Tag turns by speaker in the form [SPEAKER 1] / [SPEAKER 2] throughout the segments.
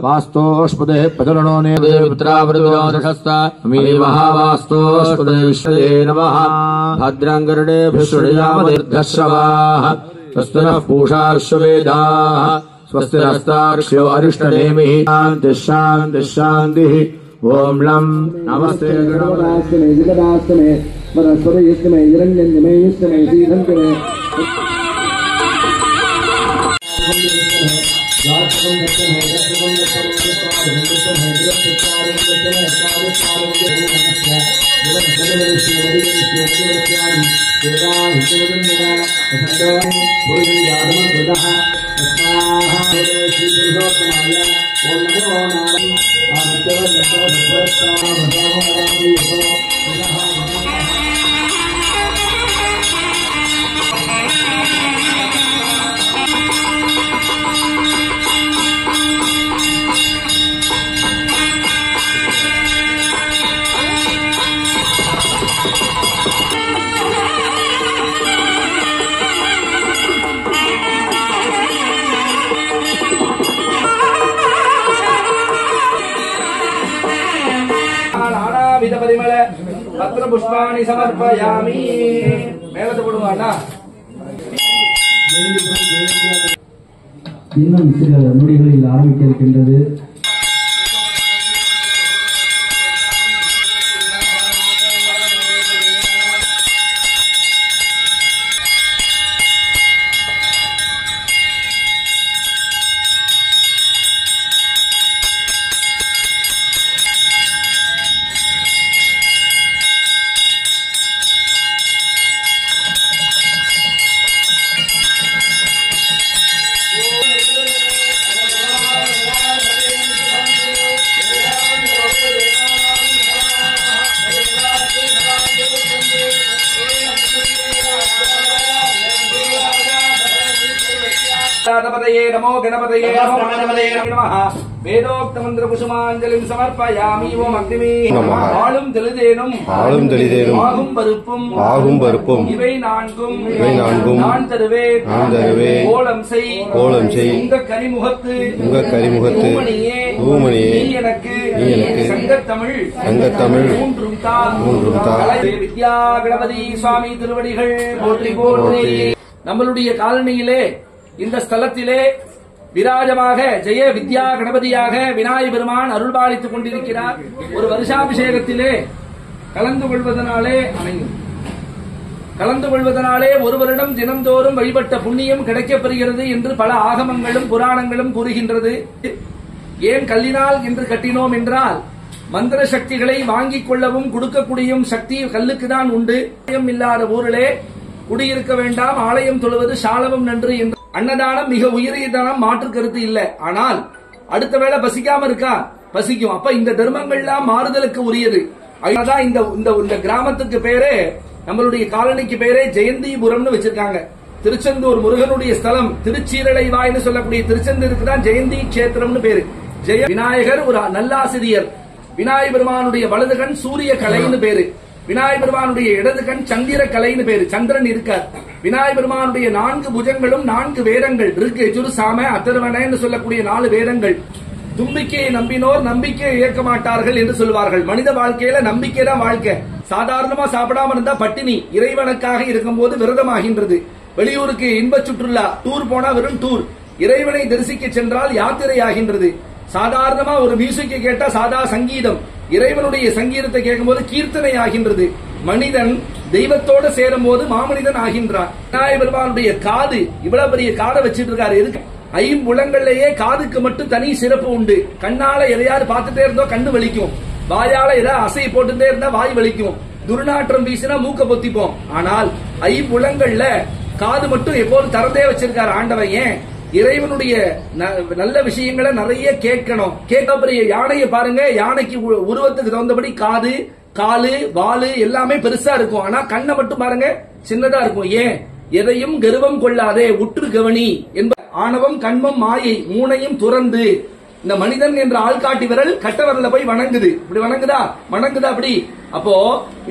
[SPEAKER 1] वास्तोष्पदे पदरणो महावास्तोष्पदे विश्वये नमः भद्रांगरणे भृष्टयामदीर्घश्रवाः स्वस्तिनः पूषा विश्ववेदाः स्वस्तिरस्तार्क्ष्यो अरिष्टनेमिः शान्तिः शान्तिः शान्तिः ओम लम नमस्ते गणपतास्तमे जगदास्तमे वरस्पतयस्तमे हिरण्यन्यमे यस्तमे श्रीधन्तमे पत्र पुष्पाणि समर्पयामि मेलते पडुवाना
[SPEAKER 2] இன்னும் சில நொடிகளில் ஆரம்பிக்க இருக்கின்றது.
[SPEAKER 1] नमो गणपतये नमः वेदोक्त मंत्र कुसुमांजलिं समर्पयामि ओम अग्निमे ஆளும் தெளிதேனும் ஆகும் பருப்பும் இவை நான்கும் நான் தருவேன் கோலம் செய் உங்க கரிமுகத்து ஊமணியே நீ எனக்கு சங்கத்தமிழ் மூன்றும் தா வித்யா கணபதி சுவாமி திருவடிகள் போற்றி போற்றி. நம்மளுடைய காலனியிலே இந்த ஸ்தலத்திலே விராஜமாக ஜெய வித்யா கணபதியாக விநாயகர் பெருமான் அருள்பாலித்துக் கொண்டிருக்கிறார். ஒரு வருஷாபிஷேகத்திலே கலந்து கொள்வதனாலே ஒருவரிடம் தினந்தோறும் வழிபட்ட புண்ணியம் கிடைக்கப்பெறுகிறது என்று பல ஆகமங்களும் புராணங்களும் கூறுகின்றது. ஏன் கல்லினால் என்று கட்டினோம் என்றால் மந்திர சக்திகளை வாங்கிக் கொள்ளவும் கொடுக்கக்கூடிய சக்தி கல்லுக்குதான் உண்டு. இல்லாத ஊரிலே குடியிருக்க வேண்டாம், ஆலயம் தொழுவது சாலவும் நன்று என்று அன்னதானம் மிக உயரிய தானம், மாற்று கருத்து இல்லை. ஆனால் அடுத்த வேளை பசிக்காம இருக்கா, பசிக்கும். அப்ப இந்த தர்மங்கள்லாம் மாறுதலுக்கு உரியது. அதனாலதான் இந்த கிராமத்துக்கு பேரே, நம்மளுடைய காலனிக்கு பேரே ஜெயந்திபுரம்னு வச்சிருக்காங்க. திருச்செந்தூர் முருகனுடைய ஸ்தலம் திருச்சீரலைவாய்னு சொல்லக்கூடிய திருச்செந்தூருக்கு தான் ஜெயந்தி கஷேத்திரம்னு பேரு. ஜெய விநாயகர் ஒரு நல்லாசிரியர். விநாயகர் பெருமானுடைய வலது கண் சூரிய கலைன்னு பேரு. விநாயகர் பெருமானுடைய இடது கண் சந்திர கலைன்னு பேரு, சந்திரன் இருக்கார். விநாயகர் பெருமானுடைய 4 புஜங்களும் 4 வேதங்கள் இருக்கு. யஜுர் சாம அதர்வணன்னு சொல்லக்கூடிய 4 வேதங்கள். தும்பிக்கையை நம்பினோர் நம்பிக்கையை இழக்க மாட்டார்கள் என்று சொல்வார்கள். மனித வாழ்க்கையில நம்பிக்கை தான் வாழ்க்கை. சாதாரணமா சாப்பிடாம இருந்தா பட்டினி, இறைவனுக்காக இருக்கும்போது விரதமாகின்றது. வெளியூருக்கு இன்ப சுற்றுலா டூர் போனா வெறும் டூர், இறைவனை தரிசிக்க சென்றால் யாத்திரை ஆகின்றது. சாதாரணமா ஒரு மியூசிக் கேட்டா சாதா சங்கீதம், இறைவனுடைய சங்கீதத்தை கேட்கும்போது கீர்த்தனை ஆகின்றது. மனிதன் தெய்வத்தோட சேரும் போது மாமனிதன் ஆகின்றான். விநாயகர் பெருமானுடைய காது, இவ்வளவு பெரிய காதை வச்சிட்டு இருக்காரு. எதுக்கு? ஐம்புலங்கள்லயே காதுக்கு மட்டும் தனி சிறப்பு உண்டு. கண்ணால எதையாவது பார்த்துட்டே இருந்தோ கண்ணு வலிக்கும், வாயால ஏதாவது அசை போட்டுட்டே இருந்தா வாய் வலிக்கும், துர்நாற்றம் வீசினா மூக்க பொத்திப்போம். ஆனால் ஐம்புலங்கள்ல காது மட்டும் எப்போதும் திறந்தே வச்சிருக்காரு ஆண்டவன். ஏன்? இறைவனுடைய நல்ல விஷயங்களை நிறைய கேட்கணும். கேட்கப்பெரிய யானையை பாருங்க, யானைக்கு உருவத்துக்கு தகுந்தபடி காது, காலு, வாலு எல்லாமே பெருசா இருக்கும். ஆனா கண்ணை மட்டும் பாருங்க சின்னதா இருக்கும். ஏன்? எதையும் கர்வம் கொள்ளாதே, உற்று கவனி என்ப. ஆணவம், கண்மம், மாயை மூணையும் துறந்து இந்த மனிதன் என்ற ஆள்காட்டி விரல் கட்ட விரல்ல போய் வணங்குது. இப்படி வணங்குதா? வணங்குதா அப்படி? அப்போ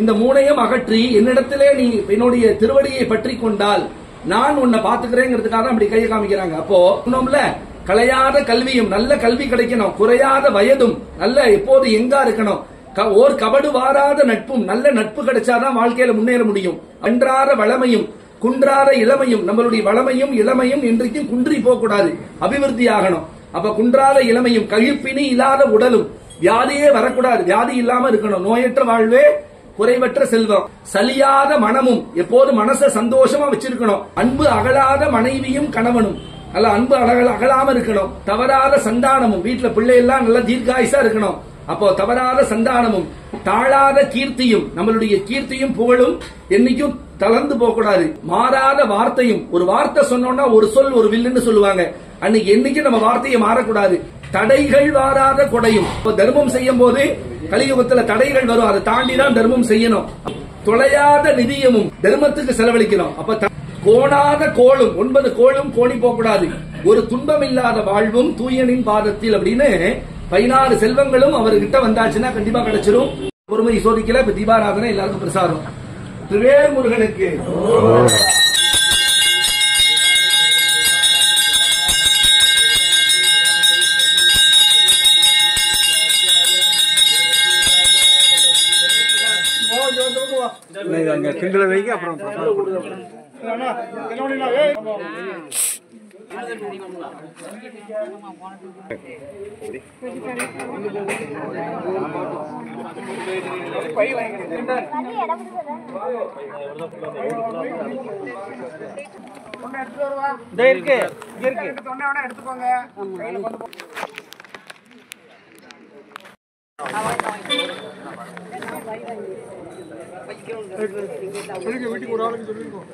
[SPEAKER 1] இந்த மூணையும் அகற்றி என்னிடத்திலே நீ என்னுடைய திருவடியை பற்றி கொண்டால் நான் உன்னை பாத்துக்கிறேங்கிறதுக்காக அப்படி கையை காமிக்கிறாங்க. அப்போ சொன்னோம்ல, கலையாத கல்வியும், நல்ல கல்வி கிடைக்கணும், குறையாத வயதும், நல்ல எப்போது எங்கா இருக்கணும், ஓர் கபடு வாராத நட்பும், நல்ல நட்பு கிடைச்சாதான் வாழ்க்கையில முன்னேற முடியும். அன்றாத வளமையும் குன்றாத இளமையும், நம்மளுடைய வளமையும் இளமையும் இன்றைக்கும் குன்றி போக கூடாது, அபிவிருத்தி ஆகணும். அப்ப குன்றாத இளமையும், கழிப்பினி இல்லாத உடலும், வியாதியே வரக்கூடாது, வியாதி இல்லாம இருக்கணும், நோயற்ற வாழ்வே குறைவற்ற செல்வம், சலியாத மனமும், எப்போது மனச சந்தோஷமா வச்சிருக்கணும், அன்பு அகலாத மனைவியும் கணவனும், நல்ல அன்பு அகலாம இருக்கணும், தவறாத சந்தானமும், வீட்டுல பிள்ளை எல்லாம் நல்ல தீர்க்காயுசா இருக்கணும். அப்போ தவறாத சந்தானமும், தாழாத கீர்த்தியும், நம்மளுடைய கீர்த்தியும் புகழும் என்னைக்கும் தளர்ந்து போக கூடாது, மாறாத வார்த்தையும், ஒரு வார்த்தை சொன்னோம்னா ஒரு சொல் ஒரு வில்லுன்னு சொல்லுவாங்க, அன்னைக்கு என்னைக்கு நம்ம வார்த்தையை மாறக்கூடாது, தடைகள் வாராத கொடையும். தர்மம் செய்யும் போது கலியுகத்துல தடைகள் வரும், அதை தாண்டிதான் தர்மம் செய்யணும். தொலையாத நிதியமும், தர்மத்துக்கு செலவழிக்கணும். அப்ப கோணாத கோளும், 9 கோளும் கோணி போக கூடாது, ஒரு துன்பம் இல்லாத வாழ்வும் தூயனின் பாதத்தில் அப்படின்னு 16 செல்வங்களும் அவர்கிட்ட வந்தாச்சுன்னா கண்டிப்பா கிடைச்சிரும். பொறுமை சோதிக்கல. இப்ப தீபாராதனை எல்லாருக்கும் பிரசாரம். திருவேல் முருகனுக்கு
[SPEAKER 3] திங்களை வைக்க அப்புறம் எடுத்துக்கோங்க. வீட்டுக்கு ஒரு ஆளுக்கு சொல்லிருக்கோம்.